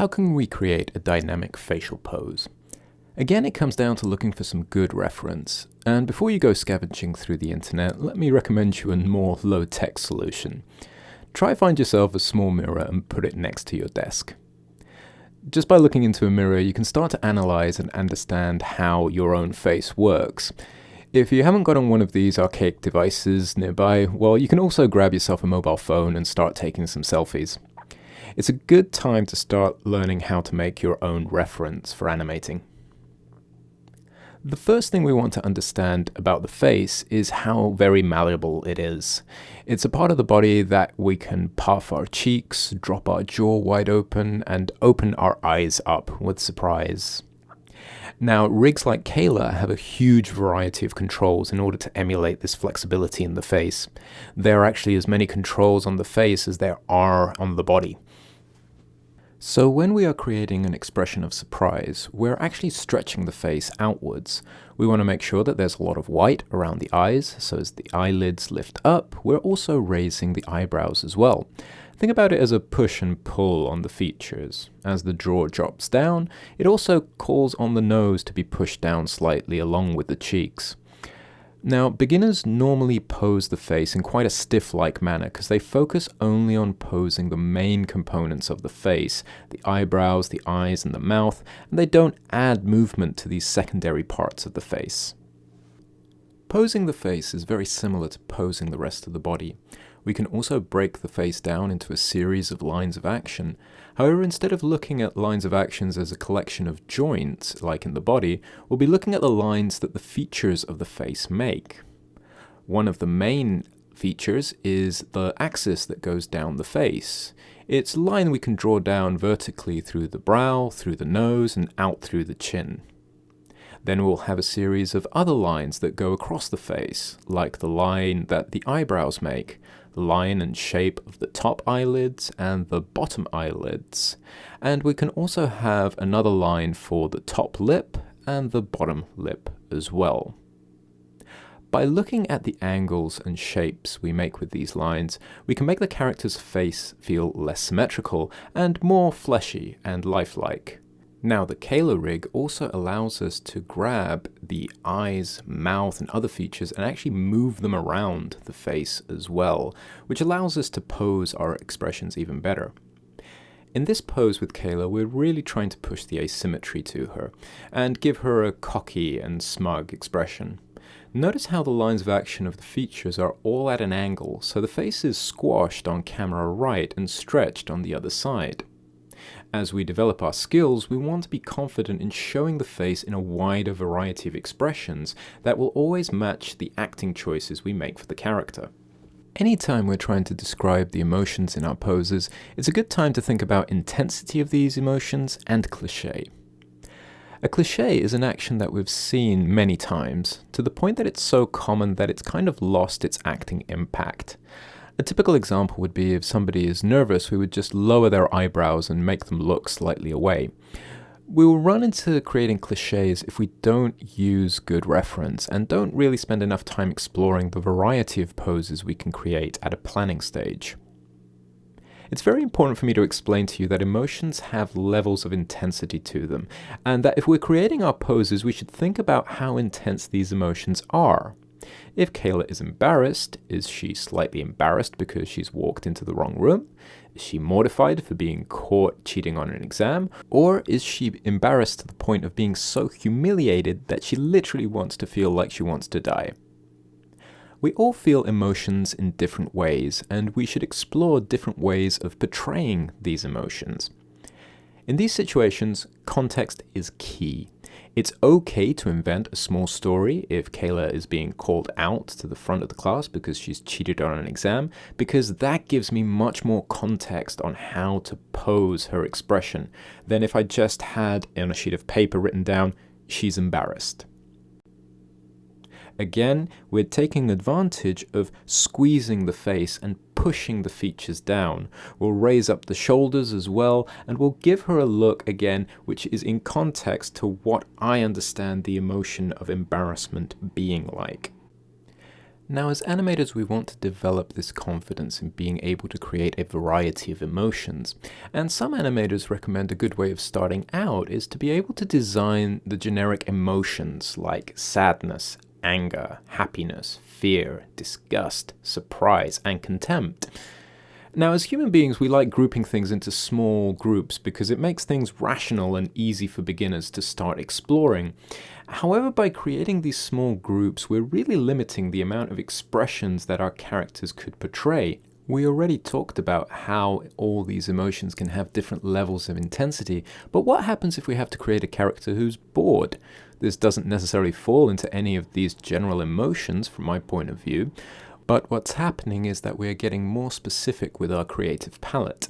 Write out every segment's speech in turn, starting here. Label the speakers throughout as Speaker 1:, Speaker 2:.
Speaker 1: How can we create a dynamic facial pose? Again, it comes down to looking for some good reference. And before you go scavenging through the internet, let me recommend you a more low-tech solution. Try find yourself a small mirror and put it next to your desk. Just by looking into a mirror, you can start to analyze and understand how your own face works. If you haven't got on one of these archaic devices nearby, well, you can also grab yourself a mobile phone and start taking some selfies. It's a good time to start learning how to make your own reference for animating. The first thing we want to understand about the face is how very malleable it is. It's a part of the body that we can puff our cheeks, drop our jaw wide open, and open our eyes up with surprise. Now, rigs like Kayla have a huge variety of controls in order to emulate this flexibility in the face. There are actually as many controls on the face as there are on the body. So when we are creating an expression of surprise, we're actually stretching the face outwards. We want to make sure that there's a lot of white around the eyes, so as the eyelids lift up, we're also raising the eyebrows as well. Think about it as a push and pull on the features. As the jaw drops down, it also calls on the nose to be pushed down slightly along with the cheeks. Now, beginners normally pose the face in quite a stiff-like manner because they focus only on posing the main components of the face, the eyebrows, the eyes, and the mouth, and they don't add movement to these secondary parts of the face. Posing the face is very similar to posing the rest of the body. We can also break the face down into a series of lines of action. However, instead of looking at lines of actions as a collection of joints, like in the body, we'll be looking at the lines that the features of the face make. One of the main features is the axis that goes down the face. It's a line we can draw down vertically through the brow, through the nose, and out through the chin. Then we'll have a series of other lines that go across the face, like the line that the eyebrows make, the line and shape of the top eyelids and the bottom eyelids. And we can also have another line for the top lip and the bottom lip as well. By looking at the angles and shapes we make with these lines, we can make the character's face feel less symmetrical and more fleshy and lifelike. Now, the Kayla rig also allows us to grab the eyes, mouth, and other features and actually move them around the face as well, which allows us to pose our expressions even better. In this pose with Kayla, we're really trying to push the asymmetry to her and give her a cocky and smug expression. Notice how the lines of action of the features are all at an angle, so the face is squashed on camera right and stretched on the other side. As we develop our skills, we want to be confident in showing the face in a wider variety of expressions that will always match the acting choices we make for the character. Anytime we're trying to describe the emotions in our poses, it's a good time to think about intensity of these emotions and cliché. A cliché is an action that we've seen many times, to the point that it's so common that it's kind of lost its acting impact. A typical example would be if somebody is nervous, we would just lower their eyebrows and make them look slightly away. We will run into creating clichés if we don't use good reference and don't really spend enough time exploring the variety of poses we can create at a planning stage. It's very important for me to explain to you that emotions have levels of intensity to them, and that if we're creating our poses, we should think about how intense these emotions are. If Kayla is embarrassed, is she slightly embarrassed because she's walked into the wrong room? Is she mortified for being caught cheating on an exam? Or is she embarrassed to the point of being so humiliated that she literally wants to feel like she wants to die? We all feel emotions in different ways, and we should explore different ways of portraying these emotions. In these situations, context is key. It's okay to invent a small story if Kayla is being called out to the front of the class because she's cheated on an exam, because that gives me much more context on how to pose her expression than if I just had on a sheet of paper written down, she's embarrassed. Again, we're taking advantage of squeezing the face and pushing the features down. We'll raise up the shoulders as well, and we'll give her a look again which is in context to what I understand the emotion of embarrassment being like. Now, as animators, we want to develop this confidence in being able to create a variety of emotions. And some animators recommend a good way of starting out is to be able to design the generic emotions like sadness, anger, happiness, fear, disgust, surprise, and contempt. Now, as human beings, we like grouping things into small groups because it makes things rational and easy for beginners to start exploring. However, by creating these small groups, we're really limiting the amount of expressions that our characters could portray. We already talked about how all these emotions can have different levels of intensity, but what happens if we have to create a character who's bored? This doesn't necessarily fall into any of these general emotions from my point of view. But what's happening is that we're getting more specific with our creative palette.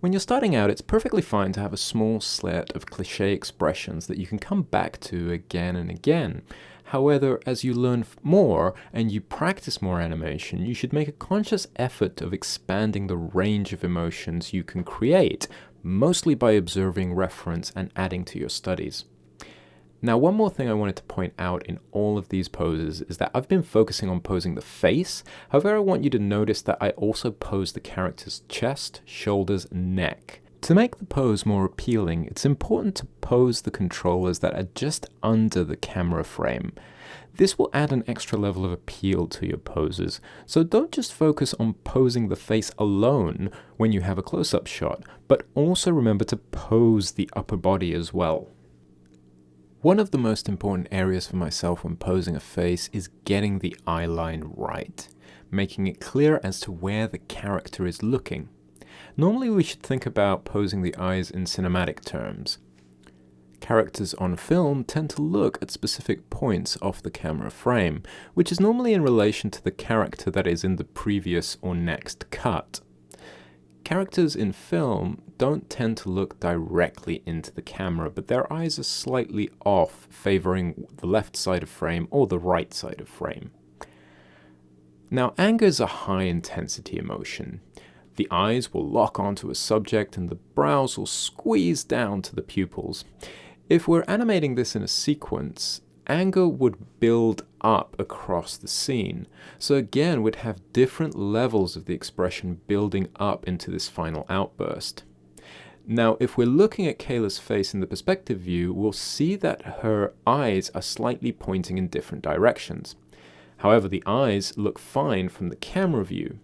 Speaker 1: When you're starting out, it's perfectly fine to have a small set of cliché expressions that you can come back to again and again. However, as you learn more and you practice more animation, you should make a conscious effort of expanding the range of emotions you can create, mostly by observing reference and adding to your studies. Now, one more thing I wanted to point out in all of these poses is that I've been focusing on posing the face. However, I want you to notice that I also pose the character's chest, shoulders, and neck. To make the pose more appealing, it's important to pose the controllers that are just under the camera frame. This will add an extra level of appeal to your poses, so don't just focus on posing the face alone when you have a close-up shot, but also remember to pose the upper body as well. One of the most important areas for myself when posing a face is getting the eye line right, making it clear as to where the character is looking. Normally we should think about posing the eyes in cinematic terms. Characters on film tend to look at specific points off the camera frame, which is normally in relation to the character that is in the previous or next cut. Characters in film don't tend to look directly into the camera, but their eyes are slightly off, favoring the left side of frame or the right side of frame. Now, anger is a high-intensity emotion. The eyes will lock onto a subject and the brows will squeeze down to the pupils. If we're animating this in a sequence, anger would build up across the scene. So again, we'd have different levels of the expression building up into this final outburst. Now, if we're looking at Kayla's face in the perspective view, we'll see that her eyes are slightly pointing in different directions. However, the eyes look fine from the camera view.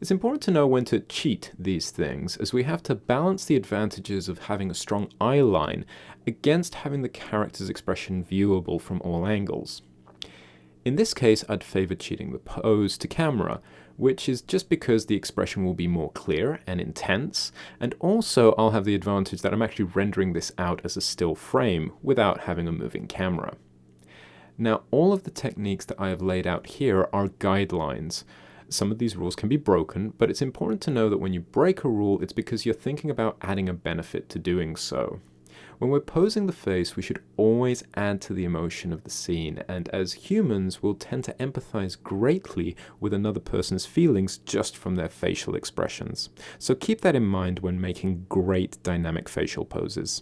Speaker 1: It's important to know when to cheat these things, as we have to balance the advantages of having a strong eye line against having the character's expression viewable from all angles. In this case, I'd favor cheating the pose to camera, which is just because the expression will be more clear and intense, and also I'll have the advantage that I'm actually rendering this out as a still frame without having a moving camera. Now, all of the techniques that I have laid out here are guidelines. Some of these rules can be broken, but it's important to know that when you break a rule, it's because you're thinking about adding a benefit to doing so. When we're posing the face, we should always add to the emotion of the scene, and as humans, we'll tend to empathize greatly with another person's feelings just from their facial expressions. So keep that in mind when making great dynamic facial poses.